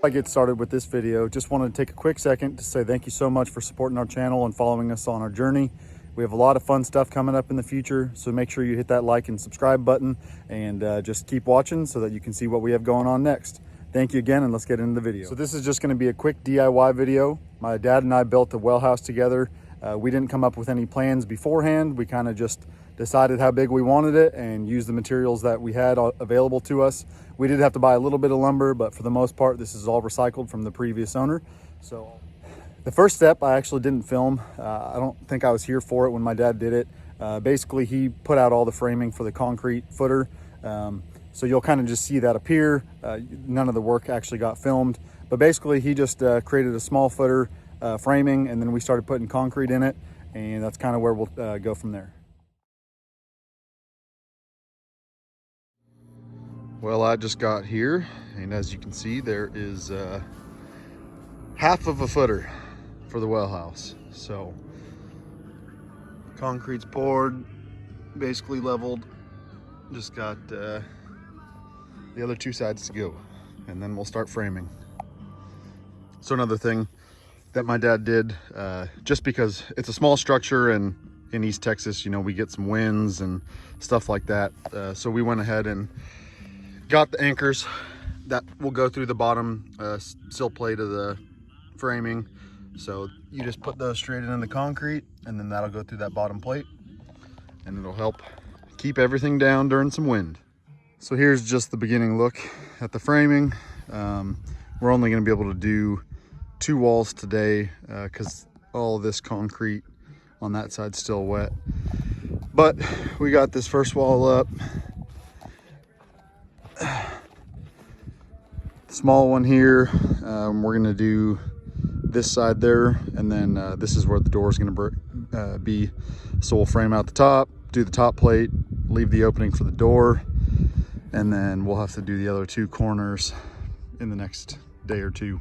I get started with this video, just wanted to take a quick second to say thank you so much for supporting our channel and following us on our journey. We have a lot of fun stuff coming up in the future, so make sure you hit that like and subscribe button and just keep watching so that you can see what we have going on next. Thank you again, and let's get into the video. So this is just going to be a quick DIY video. My dad and I built a well house together. We didn't come up with any plans beforehand. We kind of just decided how big we wanted it and used the materials that we had available to us. We did have to buy a little bit of lumber, but for the most part, this is all recycled from the previous owner. So the first step, I actually didn't film. I don't think I was here for it when my dad did it. Basically, he put out all the framing for the concrete footer. So you'll kind of just see that appear. None of the work actually got filmed, but basically he just created a small footer framing, and then we started putting concrete in it, and that's kind of where we'll go from there. Well, I just got here, and as you can see, there is half of a footer for the well house. So concrete's poured, basically leveled, just got the other two sides to go, and then we'll start framing. So another thing that my dad did, just because it's a small structure and in East Texas, you know, we get some winds and stuff like that. So we went ahead and got the anchors that will go through the bottom sill plate of the framing. So you just put those straight into the concrete, and then that'll go through that bottom plate, and it'll help keep everything down during some wind. So here's just the beginning look at the framing. We're only going to be able to do 2 walls today because all of this concrete on that side's still wet. But we got this first wall up. Small one here. We're going to do this side there, and then this is where the door is going to be. So we'll frame out the top, do the top plate, leave the opening for the door, and then we'll have to do the other 2 corners in the next day or 2.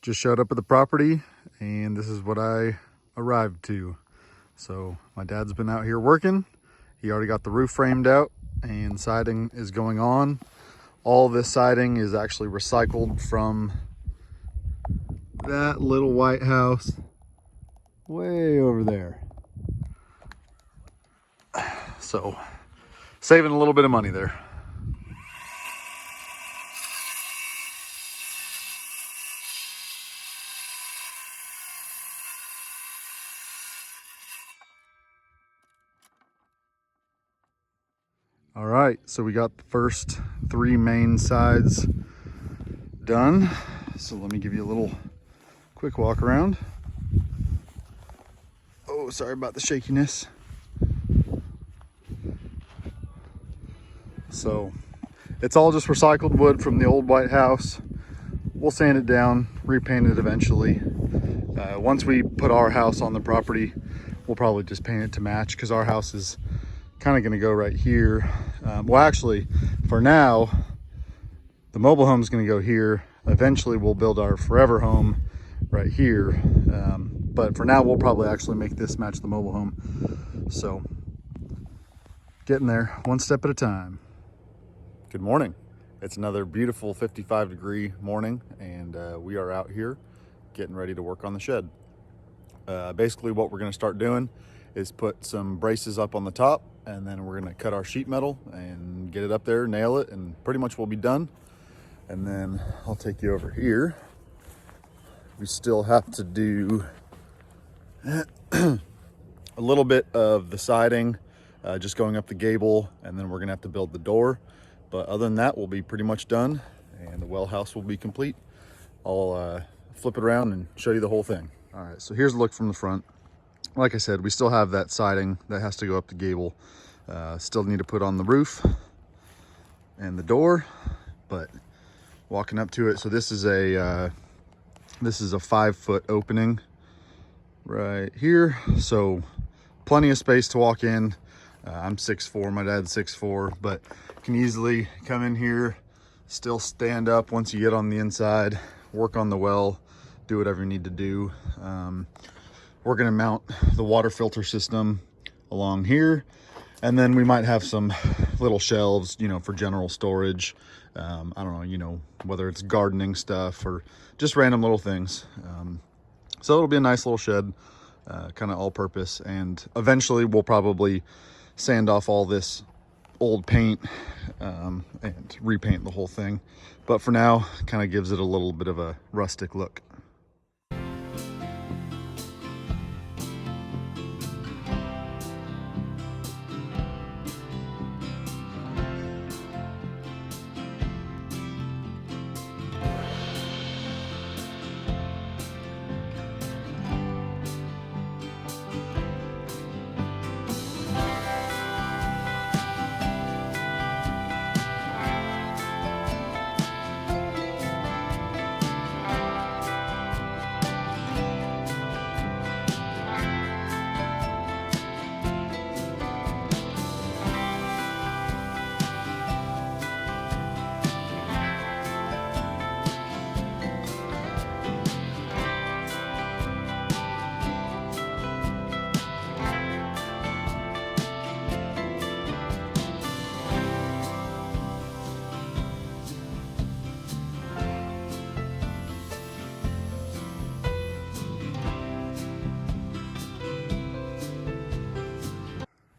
Just showed up at the property, and this is what I arrived to. So my dad's been out here working. He already got the roof framed out, and siding is going on. All this siding is actually recycled from that little white house way over there. So saving a little bit of money there. All right, so we got the first 3 main sides done. So let me give you a little quick walk around. Oh, sorry about the shakiness. So it's all just recycled wood from the old white house. We'll sand it down, repaint it eventually. Once we put our house on the property, we'll probably just paint it to match, because our house is kind of going to go right here. Well, actually, for now, the mobile home is going to go here. Eventually, we'll build our forever home right here. But for now, we'll probably actually make this match the mobile home. So, getting there one step at a time. Good morning. It's another beautiful 55-degree morning, and we are out here getting ready to work on the shed. Basically, what we're going to start doing is put some braces up on the top, and then we're going to cut our sheet metal and get it up there, nail it, and pretty much we'll be done. And then I'll take you over here. We still have to do a little bit of the siding, just going up the gable, and then we're going to have to build the door. But other than that, we'll be pretty much done, and the well house will be complete. I'll flip it around and show you the whole thing. All right, so here's the look from the front. Like I said, we still have that siding that has to go up the gable. Still need to put on the roof and the door, but walking up to it. So this is a 5-foot opening right here. So plenty of space to walk in. I'm 6'4", my dad's 6'4", but can easily come in here, still stand up once you get on the inside, work on the well, do whatever you need to do. We're gonna mount the water filter system along here, and then we might have some little shelves, you know, for general storage. I don't know, you know, whether it's gardening stuff or just random little things. So it'll be a nice little shed, kind of all purpose. And eventually we'll probably sand off all this old paint and repaint the whole thing. But for now, kind of gives it a little bit of a rustic look.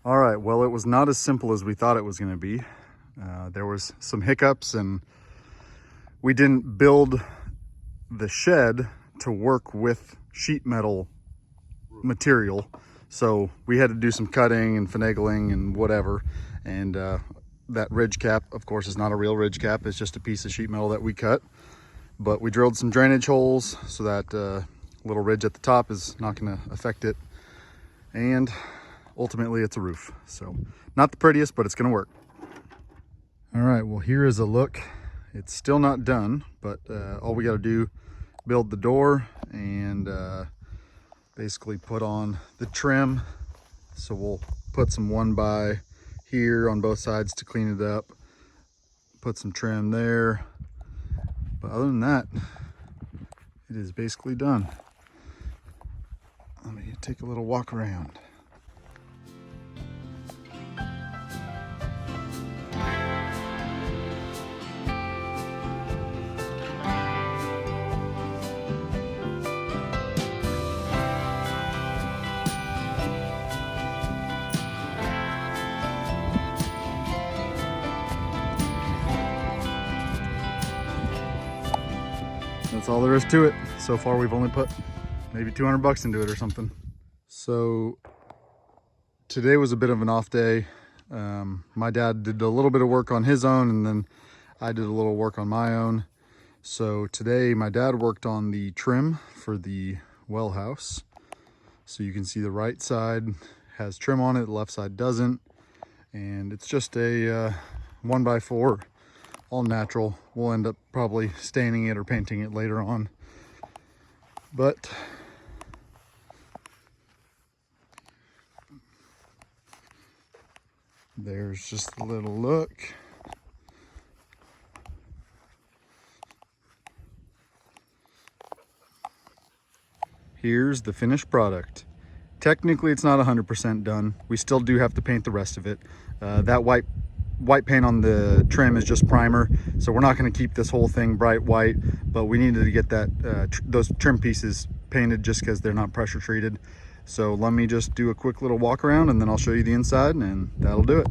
All right, well, it was not as simple as we thought it was going to be. There was some hiccups, and we didn't build the shed to work with sheet metal material. So we had to do some cutting and finagling and whatever. And that ridge cap, of course, is not a real ridge cap. It's just a piece of sheet metal that we cut. But we drilled some drainage holes so that little ridge at the top is not going to affect it. And ultimately it's a roof. So not the prettiest, but it's going to work. All right, well, here is a look. It's still not done, but all we got to do, build the door and basically put on the trim. So we'll put some 1x here on both sides to clean it up, put some trim there. But other than that, it is basically done. Let me take a little walk around. That's all there is to it. So far we've only put maybe 200 bucks into it or something. So today was a bit of an off day. My dad did a little bit of work on his own, and then I did a little work on my own. So today my dad worked on the trim for the well house. So you can see the right side has trim on it, the left side doesn't. And it's just a 1x4. All natural. We'll end up probably staining it or painting it later on. But there's just a little look. Here's the finished product. Technically it's not 100% done. We still do have to paint the rest of it. That white paint on the trim is just primer, so we're not going to keep this whole thing bright white, but we needed to get that those trim pieces painted just because they're not pressure treated. So let me just do a quick little walk around and then I'll show you the inside, and that'll do it.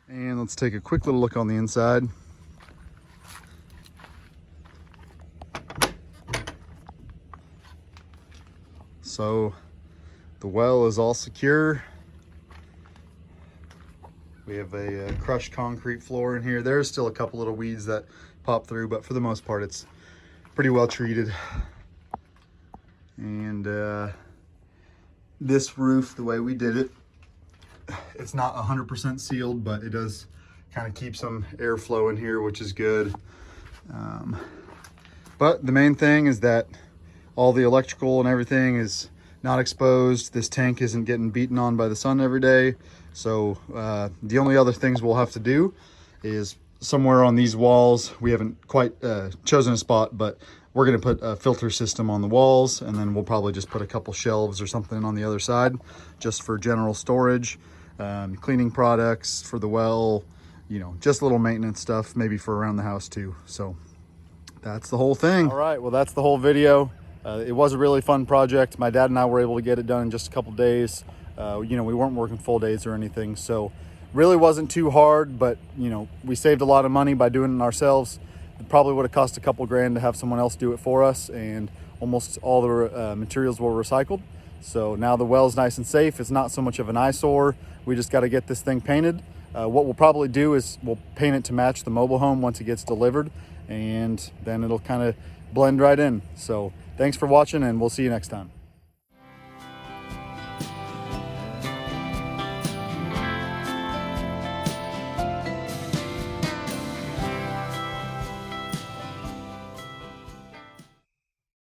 And let's take a quick little look on the inside. So The well is all secure. We have a crushed concrete floor in here. There's still a couple little weeds that pop through, but for the most part, it's pretty well treated. And this roof, the way we did it, it's not 100% sealed, but it does kind of keep some airflow in here, which is good. But the main thing is that all the electrical and everything is not exposed. This tank isn't getting beaten on by the sun every day. So the only other things we'll have to do is somewhere on these walls, we haven't quite chosen a spot, but we're going to put a filter system on the walls, and then we'll probably just put a couple shelves or something on the other side just for general storage, cleaning products for the well, you know, just little maintenance stuff, maybe for around the house too. So that's the whole thing. All right, well, that's the whole video. It was a really fun project. My dad and I were able to get it done in just a couple days. You know, we weren't working full days or anything, so really wasn't too hard, but you know, we saved a lot of money by doing it ourselves. It probably would have cost a couple grand to have someone else do it for us, and almost all the materials were recycled. So now the well's nice and safe. It's not so much of an eyesore. We just got to get this thing painted. What we'll probably do is we'll paint it to match the mobile home once it gets delivered, and then it'll kind of blend right in. So thanks for watching, and we'll see you next time.